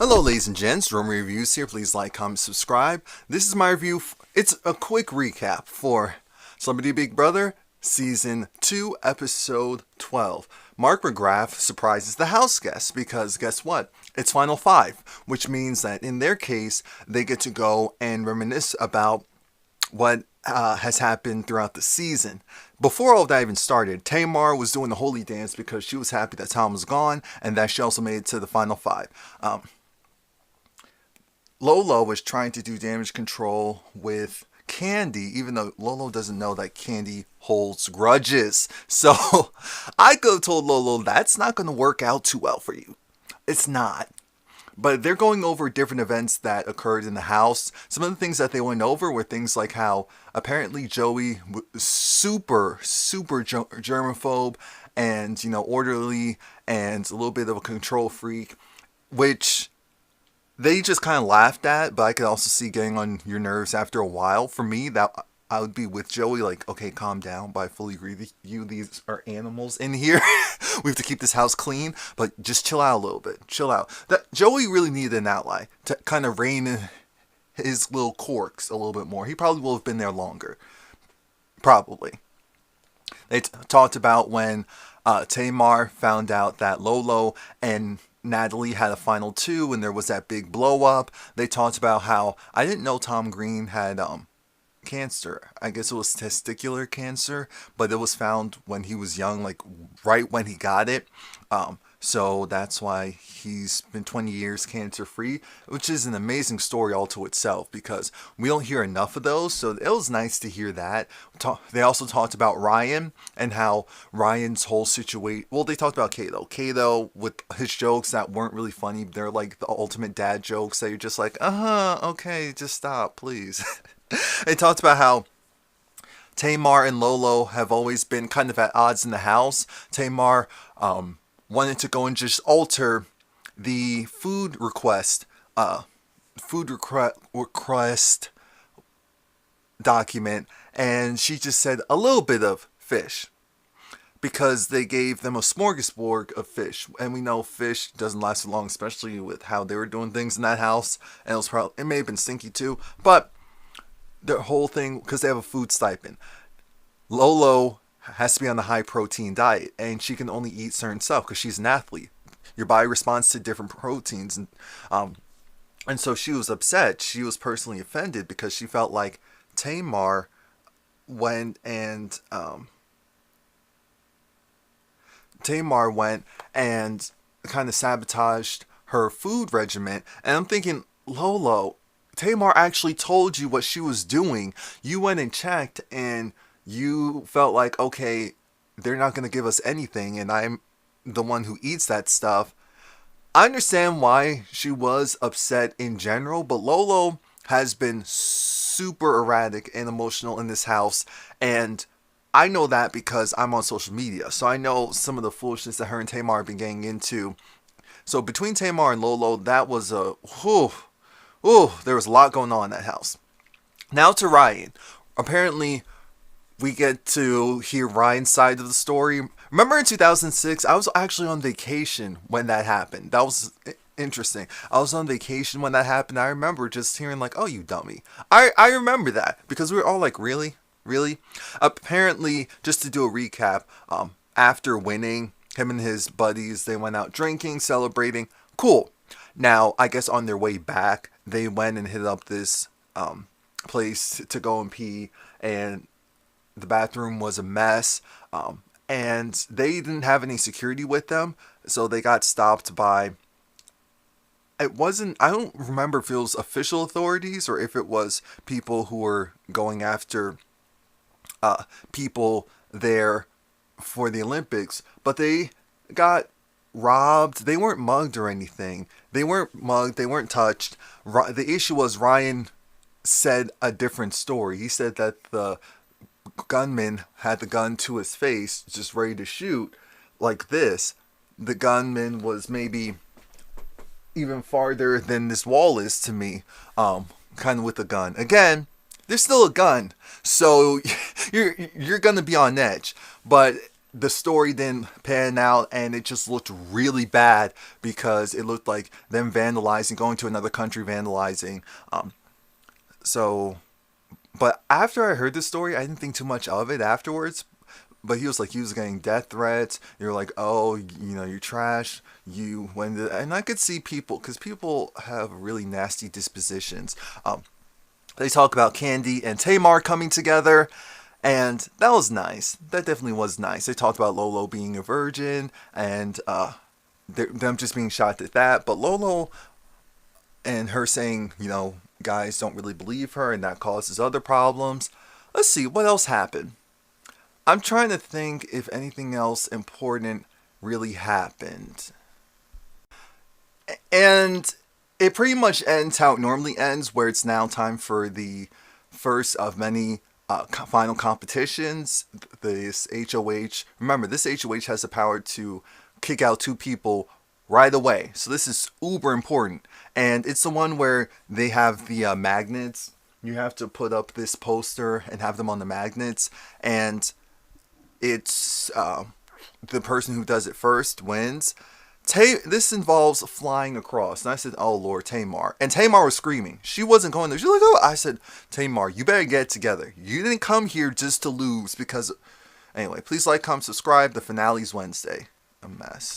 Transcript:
Hello ladies and gents, Romie Reviews here. Please like, comment, subscribe. This is my review. It's a quick recap for Celebrity Big Brother Season 2, Episode 12. Mark McGrath surprises the house guests because guess what? It's Final 5, which means that in their case, they get to go and reminisce about what has happened throughout the season. Before all that even started, Tamar was doing the holy dance because she was happy that Tom was gone and that she also made it to the Final 5. Lolo was trying to do damage control with Candy, even though Lolo doesn't know that Candy holds grudges. So I could have told Lolo that's not going to work out too well for you. It's not. But they're going over different events that occurred in the house. Some of the things that they went over were things like how apparently Joey was super germaphobe and, orderly and a little bit of a control freak, which they just kind of laughed at, but I could also see getting on your nerves after a while. For me, that I would be with Joey like, okay, calm down, but I fully agree with you. These are animals in here. We have to keep this house clean, but just chill out a little bit. Chill out. That Joey really needed an ally to kind of rein in his little quirks a little bit more. He probably will have been there longer. Probably. They talked about when Tamar found out that Lolo and Natalie had a final 2 and there was that big blow up. They talked about how I didn't know Tom Green had cancer. I guess it was testicular cancer, but it was found when he was young, like right when he got it. So that's why he's been 20 years cancer free, which is an amazing story all to itself because we don't hear enough of those. So it was nice to hear that. They also talked about Ryan and how Ryan's whole situation. Well, they talked about Kato. Kato with his jokes that weren't really funny. They're like the ultimate dad jokes that you're just like, okay, just stop, please. They talked about how Tamar and Lolo have always been kind of at odds in the house. Tamar wanted to go and just alter the food request document, and she just said a little bit of fish because they gave them a smorgasbord of fish, and we know fish doesn't last long, especially with how they were doing things in that house, and it may have been stinky too, but the whole thing, because they have a food stipend, Lolo has to be on a high protein diet and she can only eat certain stuff because she's an athlete. Your body responds to different proteins, and so she was upset. She was personally offended because she felt like Tamar went and kind of sabotaged her food regimen. And I'm thinking, Lolo, Tamar actually told you what she was doing. You went and checked and you felt like, okay, they're not going to give us anything and I'm the one who eats that stuff. I understand why she was upset in general, but Lolo has been super erratic and emotional in this house, and I know that because I'm on social media, so I know some of the foolishness that her and Tamar have been getting into. So between Tamar and Lolo, that was there was a lot going on in that house. Now to Ryan. Apparently, we get to hear Ryan's side of the story. Remember in 2006, I was actually on vacation when that happened. That was interesting. I was on vacation when that happened. I remember just hearing like, oh, you dummy. I remember that because we were all like, really? Really? Apparently, just to do a recap, after winning, him and his buddies, they went out drinking, celebrating. Cool. Now, I guess on their way back, they went and hit up this place to go and pee, and the bathroom was a mess, and they didn't have any security with them, so they got stopped by, I don't remember if it was official authorities or if it was people who were going after people there for the Olympics, but they got robbed. They weren't mugged or anything. They weren't mugged. They weren't touched. The issue was Ryan said a different story. He said that the gunman had the gun to his face, just ready to shoot like this. The gunman was maybe even farther than this wall is to me, kind of with a gun. Again, there's still a gun, so you're gonna be on edge. But the story didn't pan out, and it just looked really bad because it looked like them vandalizing, going to another country, vandalizing. So, but after I heard the story, I didn't think too much of it afterwards. But he was getting death threats. You're like, oh, you're trash. And I could see people, because people have really nasty dispositions. They talk about Candy and Tamar coming together, and that was nice. That definitely was nice. They talked about Lolo being a virgin, and them just being shocked at that. But Lolo and her saying, guys don't really believe her, and that causes other problems. Let's see, what else happened? I'm trying to think if anything else important really happened. And it pretty much ends how it normally ends, where it's now time for the first of many final competitions. This HOH. Remember, this HOH has the power to kick out 2 people right away. So this is uber important. And it's the one where they have the magnets. You have to put up this poster and have them on the magnets. And it's the person who does it first wins. This involves flying across. And I said, oh Lord, Tamar. And Tamar was screaming. She wasn't going there. She was like, oh. I said, Tamar, you better get it together. You didn't come here just to lose. Because, anyway, please like, comment, subscribe. The finale's Wednesday. A mess.